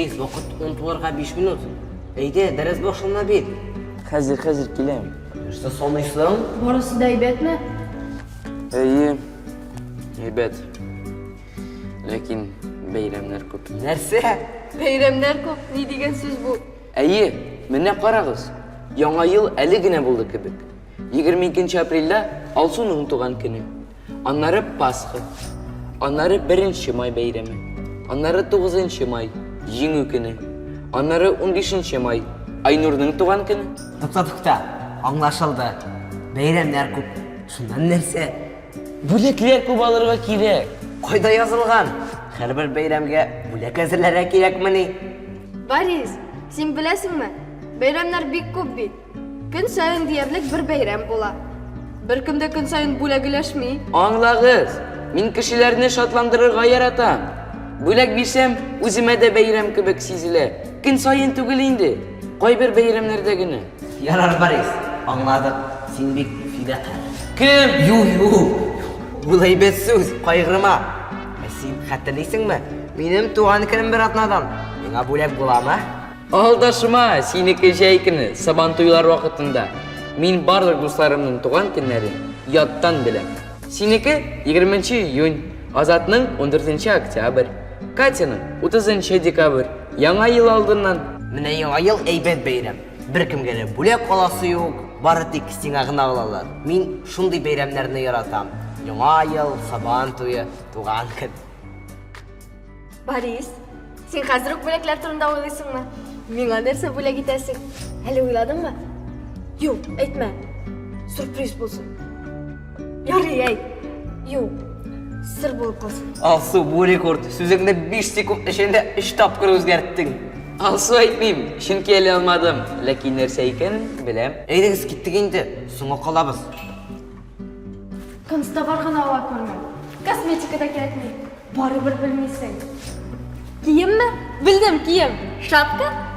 Reis, vakit 10'ға 5 minut. Eyde, ders başına bir. Hazır kelem. İşte sonluysın. Burası da heybetmi? İyi. Heybet. Lakin bayramlar ko'p. Nerse? Bayramlar ko'p. Ne degan so'z bu? İyi. Mene qaragız. Yangi yıl eligine buldu kibik. 22 aprelda Alsun'un tuğan günü. Anları Pasxa. Anları 1 may bayrami. Anları 9 may Jingü günü. Anları 15 may Aynur'un tuğan günü. Tukta. Anlaşıldı. Beyramlar köp. Şundan nerse? Bülekler ko'p alırga kerak. Koyda yazılgan. Her bir bayramga bulak hazırlara kerakmini. Boris, sen bilasingmi? Bayramlar bek ko'p bit. Kun sayin deyarlik bir bayram bo'la. Bir kimda kun sayin bo'lagilashmay. Anlagız. Min kişilerini şatlandırırga yaratam. Bülek bilsem özüme de bayram kibik sizile. Gün sayın tugul indi. Koy bir bayramlarda günü. Yarar Baris. Anladık. Sen bek fidakar. Kim? Yuh. Bu heybet söz. Kaygırma. Sen hatırlıyorsun mu? Benim tuğan günüm bir atnadan. Bana bulak bulama. Aldaşma siniki şeykini saban tuyular vakitinde. Min barlık dostlarımın tuğan günleri yattan bilem. Siniki 20 iyun, Azat'nın 14 oktyabr, Katya'nın 30 dekabr. Yangi yıl aldığından. Mine yangi yıl heybet bayram. Bir kimge bulak kolası yok. Bari tek sinagını ağlarlar. Min şunday bayramlarını yaratam. Yangi yıl, saban toyu, tuğan gün. Boris, sen hozir bo'laklar turida o'ylaysingmi? Menga narsa bo'lak aytasan. Hali o'yladingmi? Yo'q, aytma. Sürpriz bo'lsin. Yo'q, ayt. Yo'q. Sir bo'lib qolsin. Alsu bu rekord. Sözünde 5 sekund içinde 3 tapkır özgerttin. Alsu aytmayım, çünkü ele almadım. Lakin nerseyken bilem. Eydegiz gittik indi. Soňa qalabız. Kunsta barxana havo ko'rma. Kosmetikada kerakmi? Baribir bilmaysan. Kiyimmi? Bildim, kiyim. Shapka?